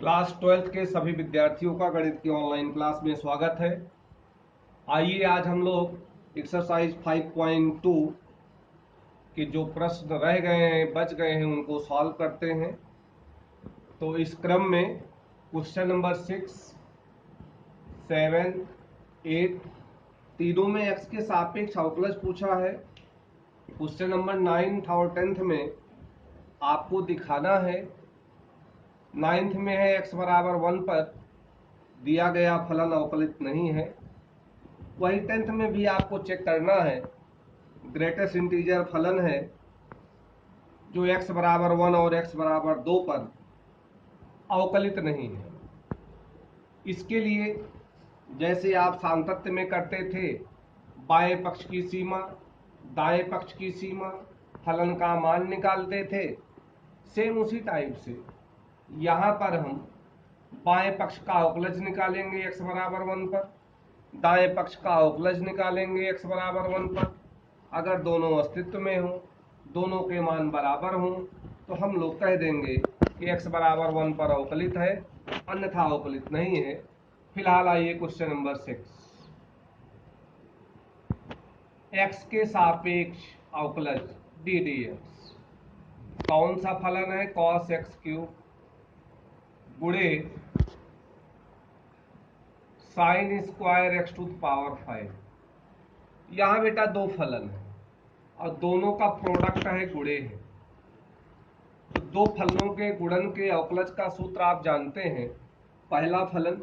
Class 12th के सभी विद्यार्थियों का गणित की ऑनलाइन क्लास में स्वागत है। आइए आज हम लोग एक्सरसाइज 5.2 के जो प्रश्न रह गए हैं, बच गए हैं, उनको सॉल्व करते हैं। तो इस क्रम में क्वेश्चन नंबर 6, 7, 8 तीनों में x के सापेक्ष अवकलज पूछा है। क्वेश्चन नंबर 9 और 10 में आपको दिखाना है, 9th में है x बराबर 1 पर दिया गया फलन अवकलित नहीं है। वही 10th में भी आपको चेक करना है, ग्रेटेस्ट इंटीजर फलन है जो x बराबर 1 और x बराबर 2 पर अवकलित नहीं है। इसके लिए जैसे आप सामतत्व में करते थे, बाएं पक्ष की सीमा, दाएं पक्ष की सीमा, फलन का मान निकालते थे, सेम उसी टाइप से यहाँ पर हम बाएं पक्ष का अवकलज निकालेंगे x बराबर 1 पर, दाएं पक्ष का अवकलज निकालेंगे x बराबर 1 पर। अगर दोनों अस्तित्व में हों, दोनों के मान बराबर हों, तो हम लोग कह देंगे कि x बराबर 1 पर अवकलित है, अन्यथा अवकलित नहीं है। फिलहाल आइए क्वेश्चन नंबर 6, x के सापेक्ष अवकलज डी डी एक्स कौन सा फलन है? cos x क्यूब गुणे sine square x to the power 5। यहाँ बेटा दो फलन है और दोनों का प्रोडक्ट है, गुणे है। तो दो फलनों के गुणन के अवकलज का सूत्र आप जानते हैं, पहला फलन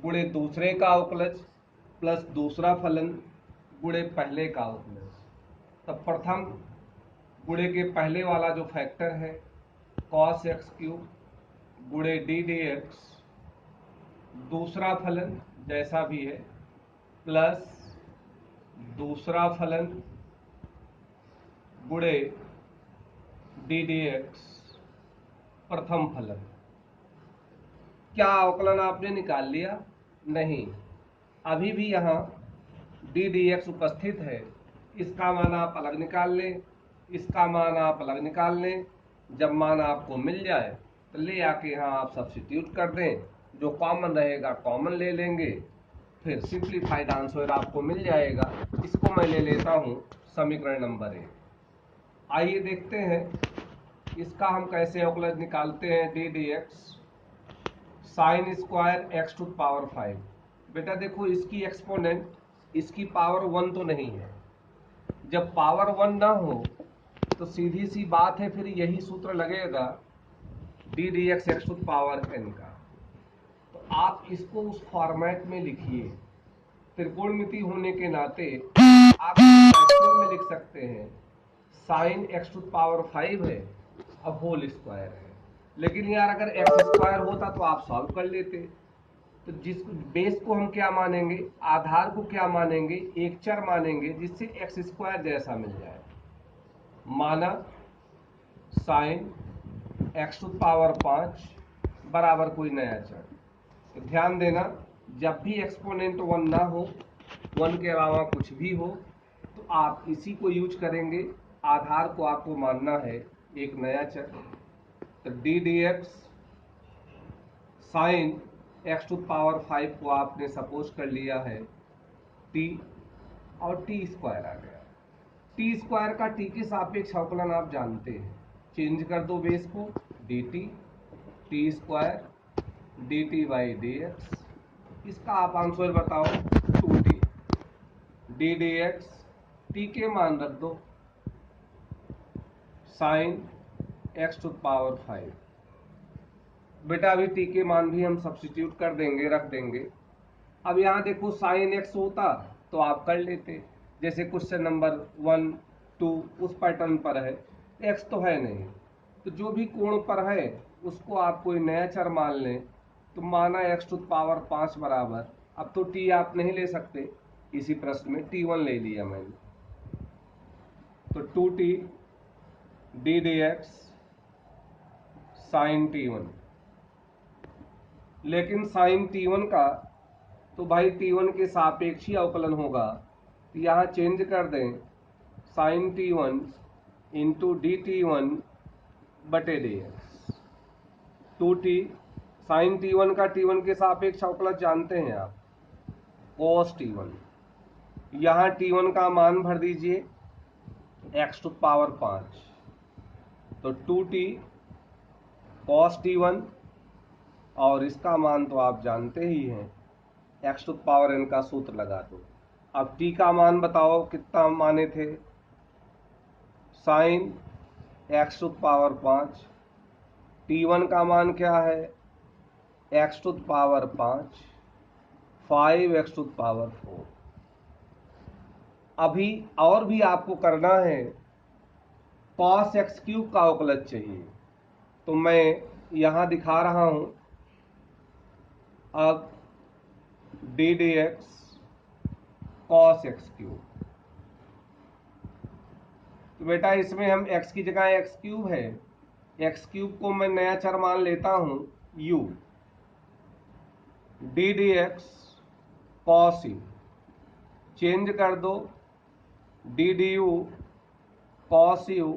गुणे दूसरे का अवकलज प्लस दूसरा फलन गुणे पहले का अवकलज। तो प्रथम गुणे के पहले वाला जो फैक्टर है cos x क्यूब गुणे डी डी एक्स, दूसरा फलन जैसा भी है प्लस दूसरा फलन गुणे डी डी एक्स प्रथम फलन। क्या अवकलन आपने निकाल लिया? नहीं, अभी भी यहाँ डी डी एक्स उपस्थित है। इसका मान आप अलग निकाल लें, इसका मान आप अलग निकाल लें। जब मान आपको मिल जाए तो ले आके यहाँ आप सब्स्टिट्यूट कर दें, जो कॉमन रहेगा कॉमन ले लेंगे, फिर सिंप्लीफाइड आंसर आपको मिल जाएगा। इसको मैं ले लेता हूँ समीकरण नंबर 1। आइए देखते हैं इसका हम कैसे अवकलज निकालते हैं। D d x sine square x to power 5। बेटा देखो, इसकी एक्सपोनेंट इसकी पावर 1 तो नहीं है। जब पावर 1 ना हो तो सीधी सी बात है, फिर यही सूत्र लगेगा d d x x to power n का। तो आप इसको उस फॉर्मेट में लिखिए। त्रिकोणमिति होने के नाते आप में लिख सकते हैं साइन एक्स टू पावर 5 है, अब होल स्क्वायर है। लेकिन यार अगर एक्स स्क्वायर होता तो आप सॉल्व कर लेते। तो जिस बेस को हम क्या मानेंगे, आधार को क्या मानेंगे, एक चर मानेंगे जिससे एक्स स्क्वायर जैसा मिल जाए। माना साइन एक्स टू पावर 5 बराबर कोई नया चर। तो ध्यान देना, जब भी एक्सपोनेंट 1 ना हो, 1 के अलावा कुछ भी हो, तो आप इसी को यूज करेंगे। आधार को आपको मानना है एक नया चर। तो d d x sine x to power 5 को आपने सपोज कर लिया है टी, और टी स्क्वायर आ गया। टी स्क्वायर का टी के सापेक्ष अवकलन आप जानते हैं, चेंज कर दो बेस को, D T square D T by d x. इसका आप आंसर बताओ 2t। D d x T के मान रख दो, साइन एक्स टू पावर 5। बेटा अभी टी के मान भी हम सब्स्टिट्यूट कर देंगे, रख देंगे। अब यहाँ देखो, साइन एक्स होता तो आप कर लेते, जैसे क्वेश्चन नंबर 1, 2 उस पैटर्न पर है। एक्स तो है नहीं, तो जो भी कोण पर है उसको आप कोई नया चर मान लें। तो माना एक्स टू पावर 5 बराबर, अब तो टी आप नहीं ले सकते, इसी प्रश्न में t1 ले लिया मैंने। तो 2t D d x sign t1। लेकिन साइन t1 का तो भाई t1 के सापेक्षी अवकलन होगा, तो यहाँ चेंज कर दें, साइन t1 इंटू डी टी1 बटे D x. 2t sign t1 का t1 के सापेक्ष अवकलज जानते हैं आप, cos t1। यहां t1 का मान भर दीजिए x टू पावर 5, तो 2t cos t1, और इसका मान तो आप जानते ही हैं, x टू पावर n का सूत्र लगा दो। अब t का मान बताओ कितना माने थे, sign x to power 5, t1 का मान क्या है, x to power 5, 5x to power 4। अभी और भी आपको करना है, cos x क्यूब का अवकलज चाहिए, तो मैं यहां दिखा रहा हूं। अब d dx cos x cube, तो बेटा इसमें हम x की जगह x क्यूब है, x क्यूब को मैं नया चर मान लेता हूं u, d dx cos u, change कर दो d du cos u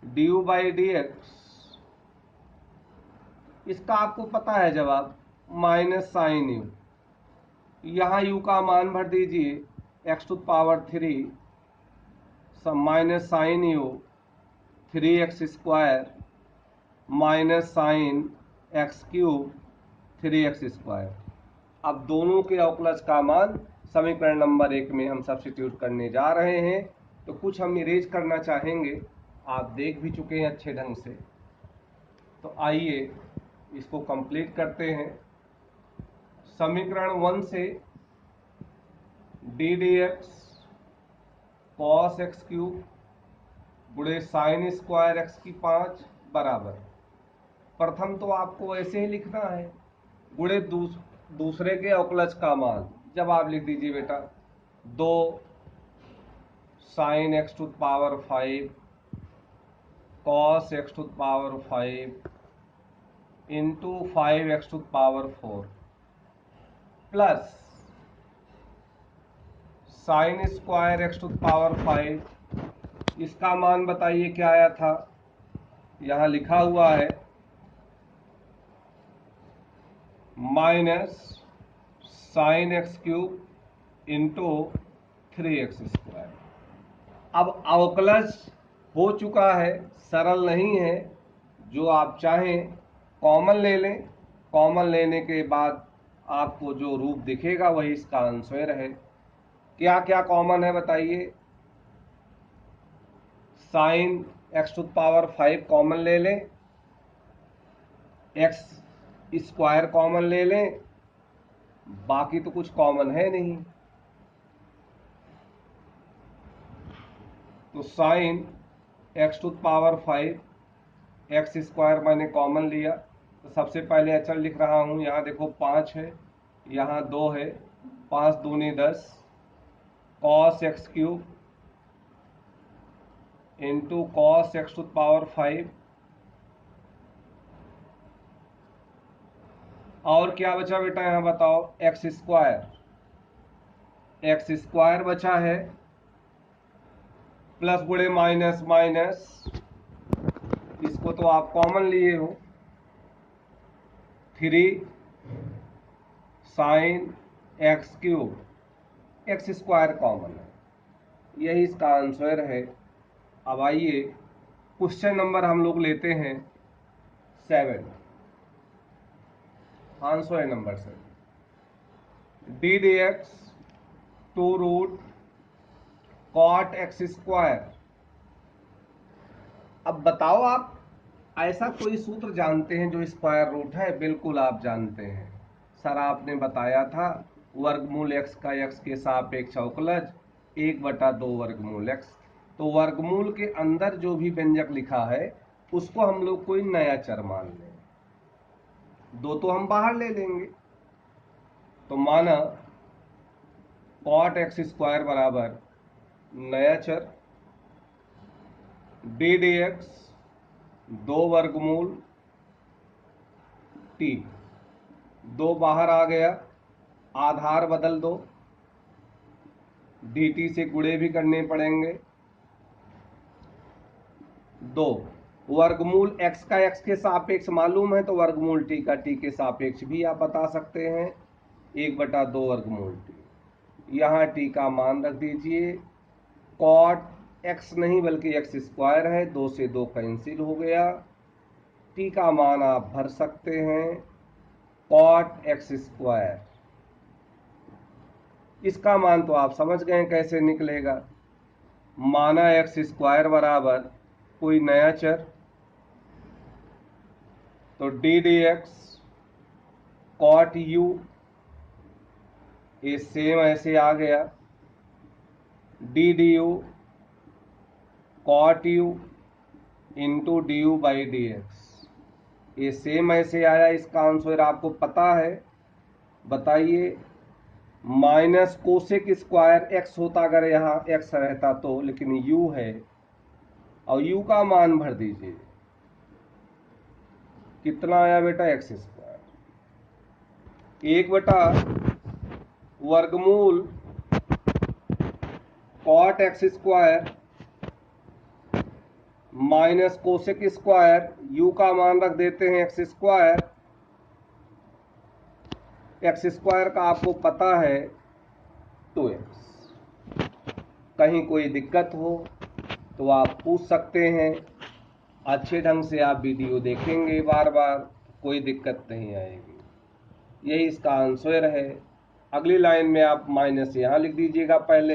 du by dx, इसका आपको पता है जवाब, माइनस साइन u। यहाँ u का मान भर दीजिए x to power 3 minus sine u 3x square minus sine x cube 3x square. अब दोनों के अवकलज का मान समीकरण नंबर 1 में हम सब्स्टिट्यूट करने जा रहे हैं। तो कुछ हम इरेज करना चाहेंगे, आप देख भी चुके हैं अच्छे ढंग से, तो आइए इसको कंप्लीट करते हैं। समीकरण 1 से d dx cos x cube गुणे साइन स्क्वायर x की 5 बराबर, प्रथम तो आपको ऐसे ही लिखना है, गुणे दूसरे के अवकलज का मान, जब आप लिख दीजिए बेटा 2 sine x to power 5 cos x to power 5 into 5x to power 4 plus sine square x to power 5, इसका मान बताइए क्या आया था, यहां लिखा हुआ है minus sine x cube into 3x square. अब अवकलज हो चुका है, सरल नहीं है, जो आप चाहें कॉमन ले लें, कॉमन लेने के बाद आपको जो रूप दिखेगा वही इसका आंसर है। क्या क्या कॉमन है बताइए, sine x to power 5 common ले लें, x स्क्वायर कॉमन ले लें, बाकी तो कुछ कॉमन है नहीं। तो sine x to power 5 x square मैंने कॉमन लिया, तो सबसे पहले अचर लिख रहा हूं, यहां देखो 5 है, यहां 2 है, 5 दूनी 10 cos x cube into cos x to power 5, और क्या बचा बेटा यहां बताओ, एक्स स्क्वायर बचा है, प्लस गुणे माइनस माइनस, इसको तो आप कॉमन लिए हो, 3 sine x cube, x square common है, यही इसका आंसर है। अब आइए क्वेश्चन नंबर हम लोग लेते हैं 7, आंसर है number 7, d d x 2 root cot x square. अब बताओ आप ऐसा कोई सूत्र जानते हैं जो स्क्वायर रूट है? बिल्कुल आप जानते हैं, सर आपने बताया था वर्गमूल x का x के सापेक्ष अवकलज 1/2 वर्गमूल x। तो वर्गमूल के अंदर जो भी व्यंजक लिखा है उसको हम लोग कोई नया चर मान लें, 2 तो हम बाहर ले लेंगे। तो माना कॉट एक्स स्क्वायर बराबर नया चर डी डी एक्स 2 वर्गमूल t, 2 बाहर आ गया, आधार बदल दो, dt से गुणे भी करने पड़ेंगे, 2 वर्गमूल x का x के सापेक्ष मालूम है तो वर्गमूल t का t के सापेक्ष भी आप बता सकते हैं। 1/2 वर्गमूल t। यहाँ t का मान रख दीजिए। कॉट x नहीं बल्कि x स्क्वायर है, 2 से 2 कैंसिल हो गया। t का मान आप भर सकते हैं कॉट x स्क्वायर। इसका मान तो आप समझ गए कैसे निकलेगा। माना x स्क्वायर बराबर कोई नया चर, तो d d x cot u, ये सेम ऐसे आ गया। D d u cot u into d u by d x, ये सेम ऐसे आया। इसका आंसर आपको पता है, बताइए। माइनस कोसेक स्क्वायर एक्स होता अगर यहाँ एक्स रहता तो, लेकिन यू है और यू का मान भर दीजिए। कितना आया बेटा? X square. 1/वर्गमूल cot x square minus cosec square, u का मान रख देते हैं एक्स स्क्वायर। एक्स स्क्वायर का आपको पता है 2x। कहीं कोई दिक्कत हो तो आप पूछ सकते हैं। अच्छे ढंग से आप वीडियो देखेंगे बार बार, कोई दिक्कत नहीं आएगी। यही इसका आंसर है। अगली लाइन में आप माइनस यहाँ लिख दीजिएगा पहले,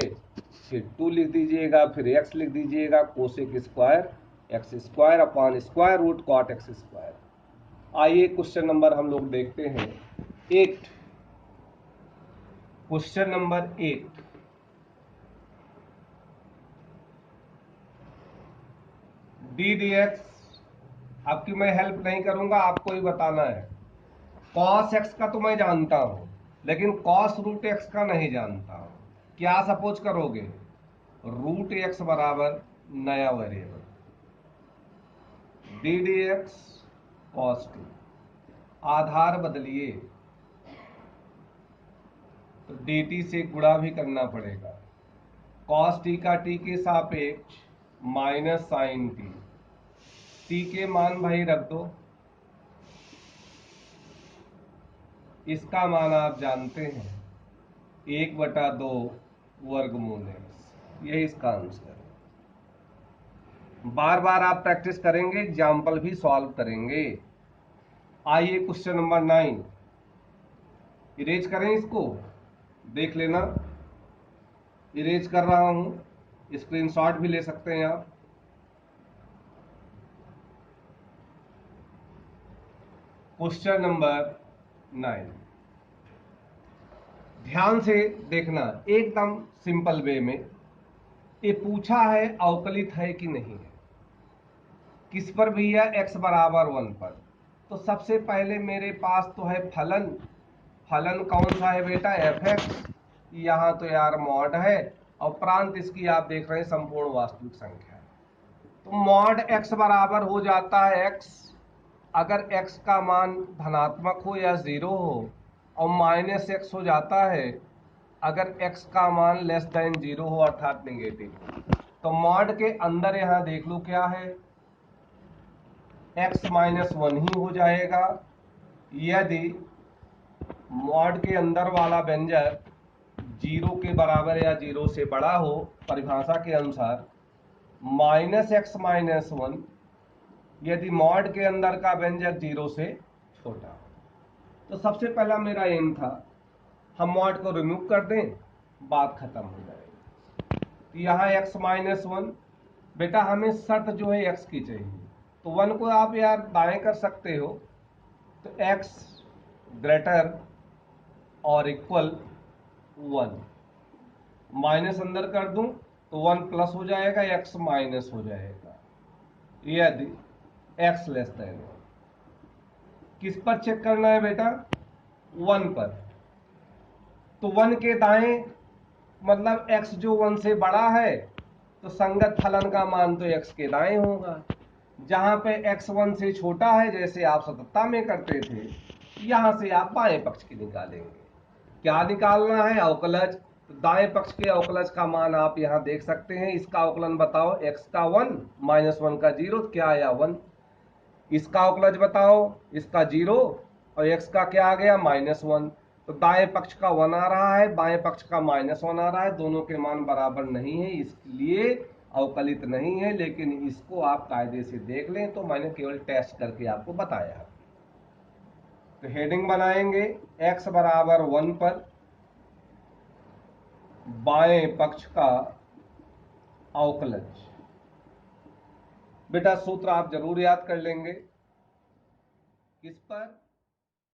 फिर 2 लिख दीजिएगा, फिर x लिख दीजिएगा। Cosec square x square upon square root cot x square. आइए क्वेश्चन नंबर हम लोग देखते हैं 8। Question number 8। D d x, आपकी मैं हेल्प नहीं करूंगा, आपको ही बताना है। कॉस एक्स का तो मैं जानता हूं, लेकिन कॉस रूट एक्स का नहीं जानता हूं। क्या सपोज करोगे? रूट एक्स बराबर नया variable D d x cos 2, आधार बदलिए तो डी टी से गुणा भी करना पड़ेगा। कॉस टी का टी के सापेक्ष माइनस साइन टी, टी के मान भाई रख दो। इसका मान आप जानते हैं 1/2 वर्गमूल एक्स। यही इसका आंसर है। बार बार आप प्रैक्टिस करेंगे, एग्जाम्पल भी सॉल्व करेंगे। आइए क्वेश्चन नंबर 9। इरेज करें इसको, देख लेना। इरेज कर रहा हूं, स्क्रीनशॉट भी ले सकते हैं आप। क्वेश्चन नंबर 9, ध्यान से देखना, एकदम सिंपल वे में। ये पूछा है अवकलित है कि नहीं है। किस पर भैया? x बराबर 1 पर। तो सबसे पहले मेरे पास तो है फलन। फलन कौन सा है बेटा? f(x). यहाँ तो यार मॉड है, और प्रांत इसकी आप देख रहे हैं संपूर्ण वास्तविक संख्या। तो मॉड x बराबर हो जाता है x, अगर x का मान धनात्मक हो या 0 हो, और माइनस x हो जाता है अगर x का मान लेस देन 0 हो, अर्थात नेगेटिव। तो मॉड के अंदर यहाँ देख लो क्या है, x -1 ही हो जाएगा यदि मॉड के अंदर वाला व्यंजक 0 के बराबर या 0 से बड़ा हो। परिभाषा के अनुसार -x -1 यदि मॉड के अंदर का व्यंजक 0 से छोटा हो। तो सबसे पहला मेरा एम था हम मॉड को रिमूव कर दें, बात खत्म हो जाएगी। यहाँ x -1, बेटा हमें शर्त जो है x की चाहिए, तो 1 को आप यार दाएं कर सकते हो, तो x ग्रेटर और इक्वल 1, माइनस अंदर कर दूं तो 1 प्लस हो जाएगा, x माइनस हो जाएगा यदि x लेस देन 1। किस पर चेक करना है बेटा? 1 पर। तो 1 के दाएं मतलब x जो 1 से बड़ा है, तो संगत फलन का मान तो x के दाएं होगा। जहां पे x 1 से छोटा है, जैसे आप सतत्ता में करते थे, यहां से आप बाएं पक्ष की निकालेंगे। क्या निकालना है? अवकलज। तो दाएं पक्ष के अवकलज का मान आप यहां देख सकते हैं। इसका अवकलन बताओ, x का 1 -1 का 0, क्या आया 1। इसका अवकलज बताओ, इसका 0 और x का क्या आ गया -1। तो दाएं पक्ष का 1 आ रहा है, बाएं पक्ष का -1 आ रहा है, दोनों के मान बराबर नहीं है, इसलिए अवकलित नहीं है। लेकिन इसको आप कायदे से देख लें, तो मैंने केवल टेस्ट करके आपको बताया। तो हेडिंग बनाएंगे, x बराबर 1 पर बाएं पक्ष का अवकलज। बेटा सूत्र आप जरूर याद कर लेंगे। किस पर?